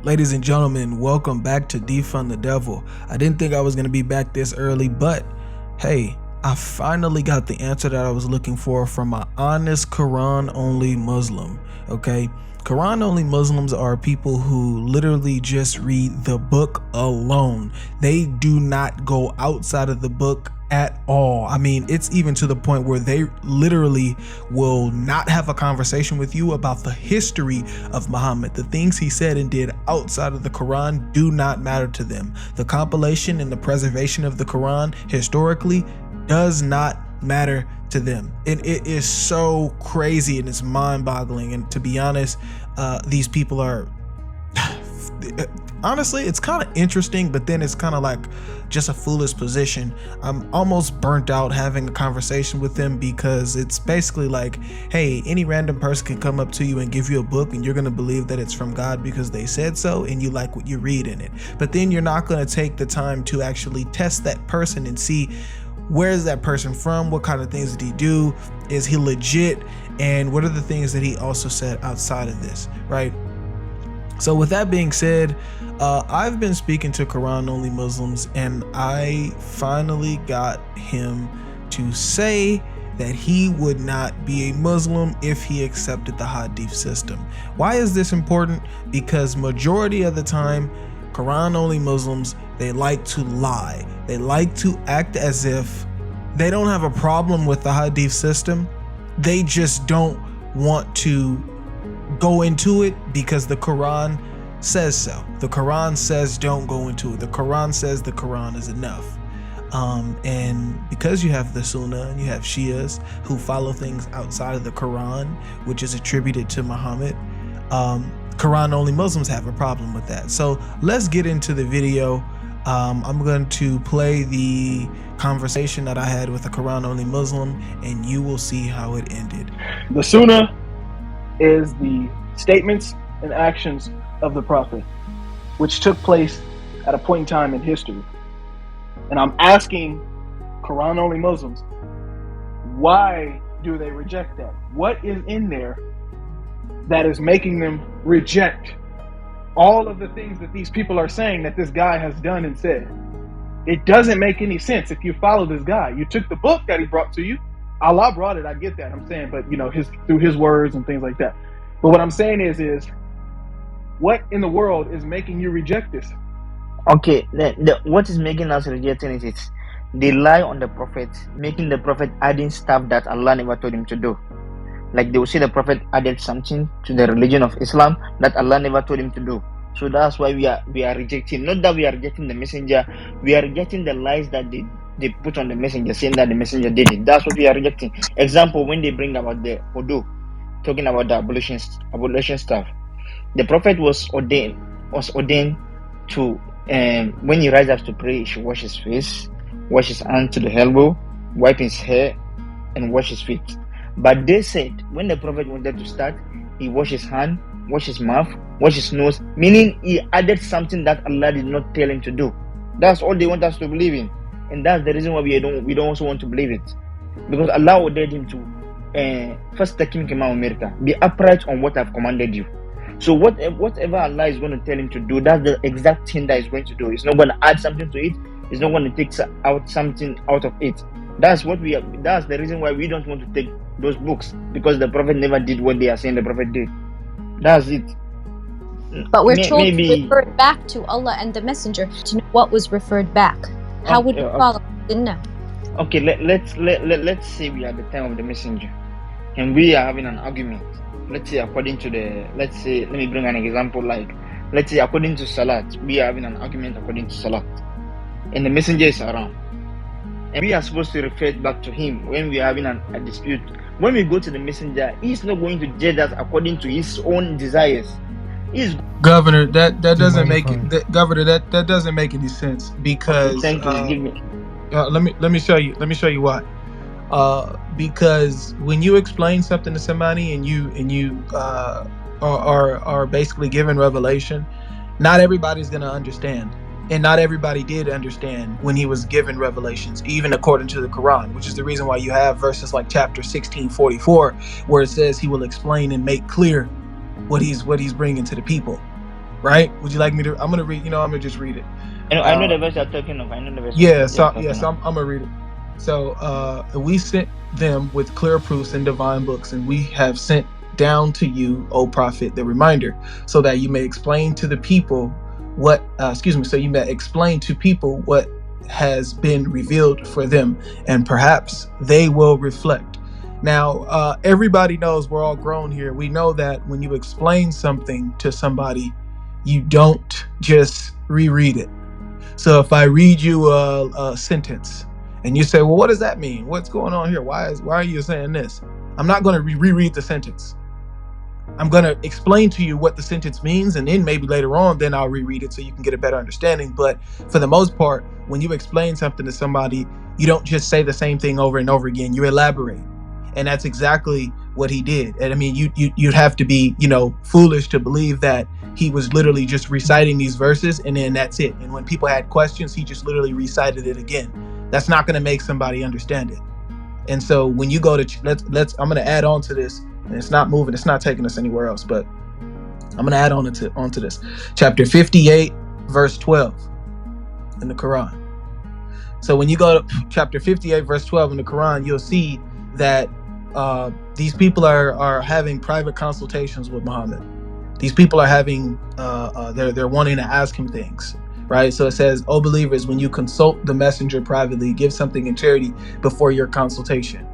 Ladies and gentlemen, welcome back to Defund the Devil. I didn't think I was going to be back this early, but hey, I finally got the answer that I was looking for from an honest Quran-only Muslim, okay? Quran-only Muslims are people who literally just read the book alone. They do not go outside of the book at all. I mean, it's even to the point where they literally will not have a conversation with you about the history of Muhammad. The things he said and did outside of the Quran do not matter to them. The compilation and the preservation of the Quran historically does not matter to them. And it is so crazy and it's mind-boggling. And to be honest, these people are honestly, it's kind of interesting, but then it's kind of like just a foolish position. I'm almost burnt out having a conversation with them because it's basically like, hey, any random person can come up to you and give you a book and you're going to believe that it's from God because they said so and you like what you read in it. But then you're not going to take the time to actually test that person and see where is that person from, what kind of things did he do, is he legit, and what are the things that he also said outside of this, right? So with that being said, I've been speaking to Quran-only Muslims and I finally got him to say that he would not be a Muslim if he accepted the hadith system. Why is this important? Because majority of the time, Quran-only Muslims, they like to lie. They like to act as if they don't have a problem with the hadith system. They just don't want to go into it because the Quran says so. The Quran says don't go into it. The Quran says the Quran is enough. And because you have the Sunnah and you have Shias who follow things outside of the Quran, which is attributed to Muhammad, Quran only Muslims have a problem with that. So let's get into the video. I'm going to play the conversation that I had with a Quran only Muslim and you will see how it ended. The Sunnah is the statements and actions of the Prophet, which took place at a point in time in history. And I'm asking Quran-only Muslims, why do they reject that? What is in there that is making them reject all of the things that these people are saying that this guy has done and said? It doesn't make any sense if you follow this guy. You took the book that he brought to you. Allah brought it, I get that. I'm saying, but you know, through his words and things like that. But what I'm saying is what in the world is making you reject this? Okay, what is making us rejecting it is they lie on the Prophet, making the Prophet adding stuff that Allah never told him to do. Like they will say the Prophet added something to the religion of Islam that Allah never told him to do. So that's why we are rejecting. Not that we are rejecting the messenger, we are rejecting the lies that they put on the messenger, saying that the messenger did it. That's what we are rejecting. Example, when they bring about the wudu, talking about the abolition stuff. The Prophet was ordained to, when he rises up to pray, he should wash his face, wash his hand to the elbow, wipe his hair, and wash his feet. But they said when the Prophet wanted to start, he washed his hand, washed his mouth, washed his nose, meaning he added something that Allah did not tell him to do. That's all they want us to believe in, and that's the reason why we don't also want to believe it, because Allah ordered him to first be upright on what I've commanded you. So whatever Allah is going to tell him to do, that's the exact thing that he's going to do. He's not going to add something to it. He's not going to take out something out of it. That's the reason why we don't want to take those books, because the Prophet never did what they are saying the Prophet did. That's it. But we're told to refer back to Allah and the Messenger to know what was referred back. How would we follow? Didn't know. Okay, let's say we are at the time of the Messenger, and we are having an argument. Let's say let me bring an example. Like, let's say according to Salat, we are having an argument according to Salat, and the Messenger is around, and we are supposed to refer back to him when we are having a dispute. When we go to the Messenger, he's not going to judge us according to his own desires. Governor, that doesn't make it. Governor, that doesn't make any sense because let me show you why. Because when you explain something to somebody and you are basically given revelation, not everybody's gonna understand, and not everybody did understand when he was given revelations, even according to the Quran, which is the reason why you have verses like chapter 16:44, where it says he will explain and make clear what he's bringing to the people. right? Would you like me to? I'm gonna read. I'm gonna just read it. I know the verse you're talking of. I know the verse. Yeah. So I'm gonna read it. So we sent them with clear proofs and divine books, and we have sent down to you, O prophet, the reminder, so that you may explain to the people what. So you may explain to people what has been revealed for them, and perhaps they will reflect. Now, everybody knows, we're all grown here. We know that when you explain something to somebody, you don't just reread it. So if I read you a sentence and you say, well, what does that mean? What's going on here? Why are you saying this? I'm not going to reread the sentence. I'm going to explain to you what the sentence means, and then maybe later on, then I'll reread it so you can get a better understanding. But for the most part, when you explain something to somebody, you don't just say the same thing over and over again. You elaborate. And that's exactly what he did. And I mean, you'd have to be, foolish to believe that he was literally just reciting these verses and then that's it. And when people had questions, he just literally recited it again. That's not going to make somebody understand it. And so when you go to, I'm going to add on to this, and it's not moving, it's not taking us anywhere else, but I'm going to add onto this. Chapter 58, verse 12 in the Quran. So when you go to chapter 58, verse 12 in the Quran, you'll see that these people are having private consultations with Muhammad. These people are having they're wanting to ask him things, right? So it says, "O believers, when you consult the messenger privately, give something in charity before your consultation."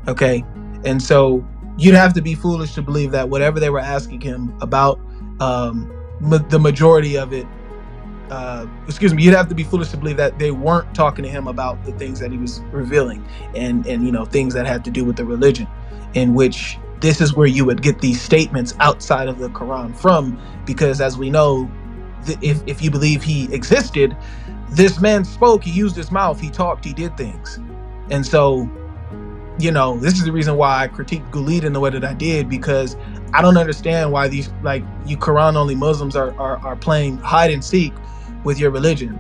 Okay, and so you'd have to be foolish to believe that whatever they were asking him about, the majority of it. You'd have to be foolish to believe that they weren't talking to him about the things that he was revealing and things that had to do with the religion, in which this is where you would get these statements outside of the Quran from, because as we know, if you believe he existed, this man spoke, he used his mouth, he talked, he did things. And so this is the reason why I critiqued Gulid in the way that I did, because I don't understand why these, you Quran only Muslims are playing hide and seek with your religion.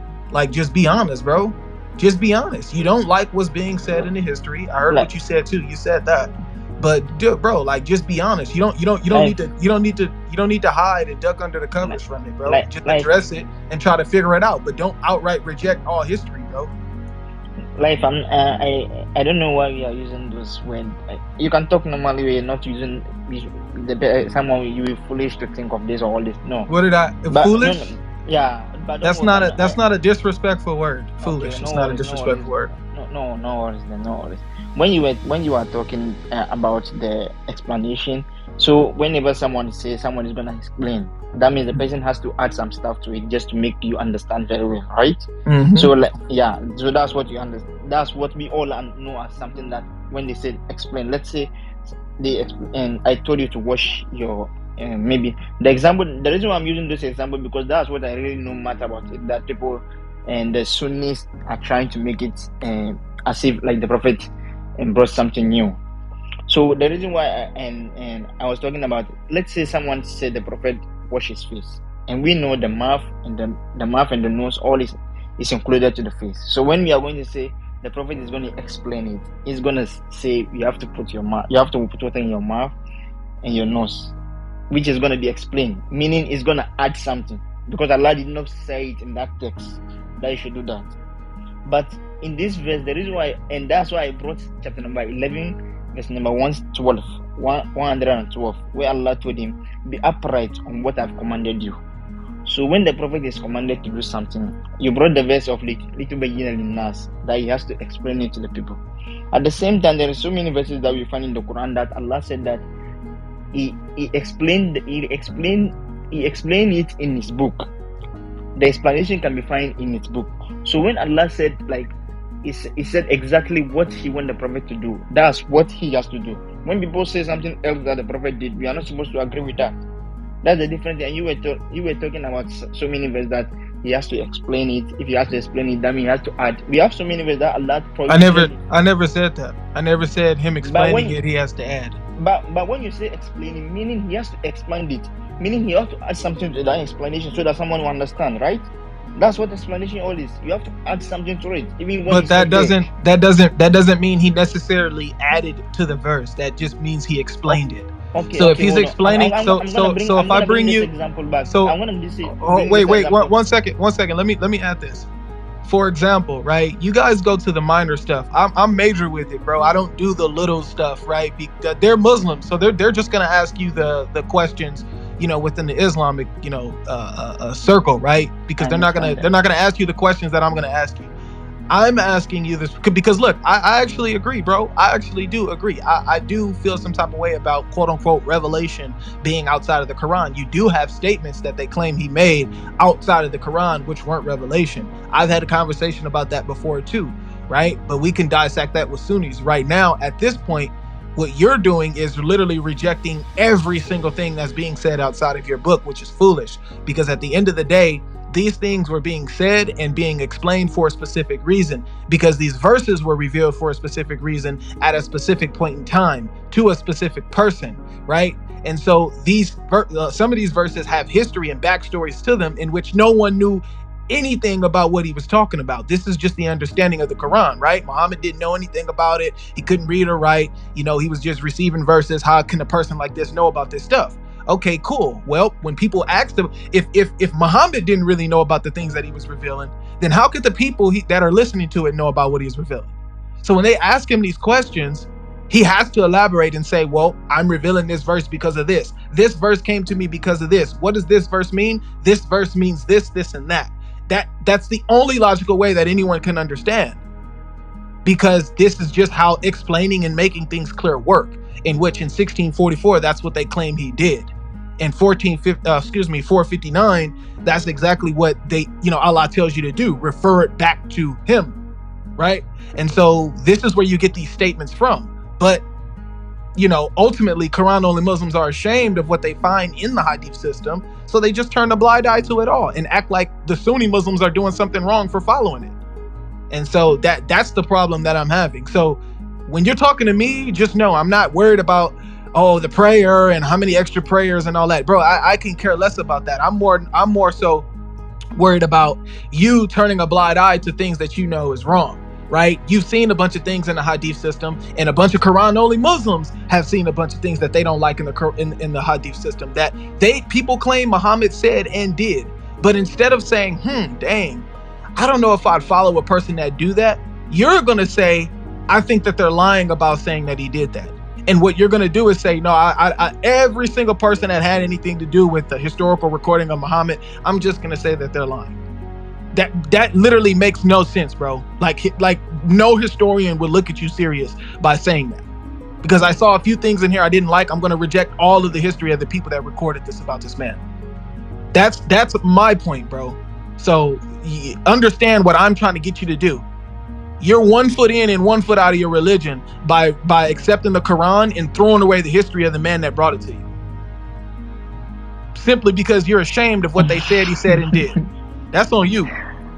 Just be honest, bro. Just be honest. You don't like what's being said in the history. I heard what you said too. You said that, but dude, bro, just be honest. You don't need to hide and duck under the covers from it, bro. Just address it and try to figure it out, but don't outright reject all history, bro. I don't know why we are using those words. You can talk normally. We're not using someone you be foolish to think of this or all this. No. What did I foolish? No, yeah, but that's not a disrespectful word. Foolish. Okay, it's not a disrespectful word. No worries. No worries. When you are talking about the explanation, so whenever someone says someone is gonna explain, that means the person has to add some stuff to it just to make you understand very well, right? Mm-hmm. So that's what you understand. That's what we all know as something that when they say explain, let's say and I told you to wash your maybe the example. The reason why I'm using this example, because that's what I really know much about it. That people and the Sunnis are trying to make it as if like the Prophet brought something new. So the reason why I was talking about, let's say someone said the Prophet wash his face, and we know the mouth and the nose all is included to the face. So when we are going to say the Prophet is going to explain it, he's going to say you have to put water in your mouth and your nose, which is going to be explained, meaning it's going to add something, because Allah did not say it in that text that you should do that. But in this verse, the reason why, and that's why I brought chapter number 11, verse number 112, where Allah told him, be upright on what I've commanded you. So when the Prophet is commanded to do something, you brought the verse of little beginner in Nas, that he has to explain it to the people. At the same time, there are so many verses that we find in the Quran that Allah said that he explained it in his book. The explanation can be found in its book. So when Allah said, he said exactly what he wanted the Prophet to do. That's what he has to do. When people say something else that the Prophet did, we are not supposed to agree with that. That's the difference. And you were talking about so many verses that he has to explain it. If he has to explain it, that means he has to add. We have so many verses that Allah. I never said that. I never said him explaining it. He has to add. But when you say explaining, meaning he has to expand it. Meaning he has to add something to that explanation so that someone will understand, right? That's what explanation all is. You have to add something to it. Even when but that doesn't mean he necessarily added to the verse. That just means he explained it. Okay, So if okay, he's hold on. explaining, so if I bring this you, example back. so I'm gonna bring wait, this wait, example. one second. Let me add this. For example, right? You guys go to the minor stuff. I'm major with it, bro. I don't do the little stuff, right? Because they're Muslims, so they're just gonna ask you the questions, within the Islamic, circle, right? Because I understand they're that. not gonna ask you the questions that I'm gonna ask you. I'm asking you this because look, I actually agree, bro. I actually do agree. I do feel some type of way about quote unquote revelation being outside of the Quran. You do have statements that they claim he made outside of the Quran, which weren't revelation. I've had a conversation about that before too, right? But we can dissect that with Sunnis. Right now, at this point, what you're doing is literally rejecting every single thing that's being said outside of your book, which is foolish. Because at the end of the day, these things were being said and being explained for a specific reason, because these verses were revealed for a specific reason at a specific point in time to a specific person, right? And so some of these verses have history and backstories to them in which no one knew anything about what he was talking about. This is just the understanding of the Quran, right? Muhammad didn't know anything about it. He couldn't read or write. He was just receiving verses. How can a person like this know about this stuff? Okay, cool. Well, when people asked him, if Muhammad didn't really know about the things that he was revealing, then how could the people that are listening to it know about what he was revealing? So when they ask him these questions, he has to elaborate and say, well, I'm revealing this verse because of this. This verse came to me because of this. What does this verse mean? This verse means this, this, and that. That's the only logical way that anyone can understand, because this is just how explaining and making things clear work, in which in 1644, that's what they claim he did. In 459, that's exactly what Allah tells you to do. Refer it back to him, right? And so this is where you get these statements from. But ultimately, Quran only Muslims are ashamed of what they find in the hadith system, so they just turn a blind eye to it all and act like the Sunni Muslims are doing something wrong for following it. And so that's the problem that I'm having. So when you're talking to me, just know I'm not worried about the prayer and how many extra prayers and all that, bro. I can care less about that. I'm more so worried about you turning a blind eye to things that is wrong, right? You've seen a bunch of things in the hadith system, and a bunch of Quran only Muslims have seen a bunch of things that they don't like in the hadith system that people claim Muhammad said and did. But instead of saying, dang, I don't know if I'd follow a person that do that, you're gonna say, I think that they're lying about saying that he did that. And what you're going to do is say, no, I every single person that had anything to do with the historical recording of Muhammad, I'm just going to say that they're lying. That literally makes no sense, bro. Like no historian would look at you serious by saying that. Because I saw a few things in here I didn't like. I'm going to reject all of the history of the people that recorded this about this man. That's my point, bro. So understand what I'm trying to get you to do. You're 1 foot in and 1 foot out of your religion by accepting the Quran and throwing away the history of the man that brought it to you, simply because you're ashamed of what they said he said and did. That's on you.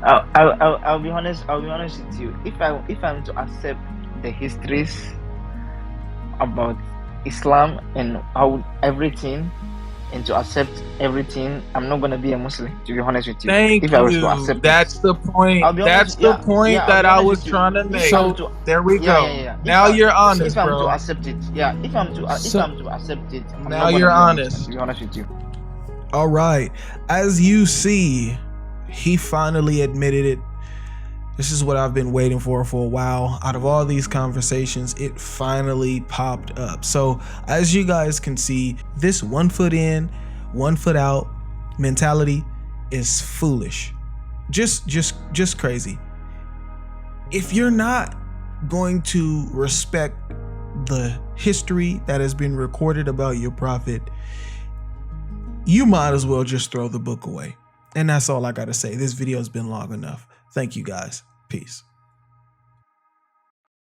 I'll be honest with you. If I'm to accept the histories about Islam and how everything, and to accept everything, I'm not gonna be a Muslim, to be honest with you. Thank if you. I was to accept That's the point. That's the point that I was trying to make. So there we go. Now you're honest, bro. If I'm to accept it, if I'm to accept it, now you're honest. To be honest with you. All right. As you see, he finally admitted it. This is what I've been waiting for a while. Out of all these conversations, it finally popped up. So as you guys can see, this 1 foot in, 1 foot out mentality is foolish. Just crazy. If you're not going to respect the history that has been recorded about your prophet, you might as well just throw the book away. And that's all I got to say. This video has been long enough. Thank you guys. Peace.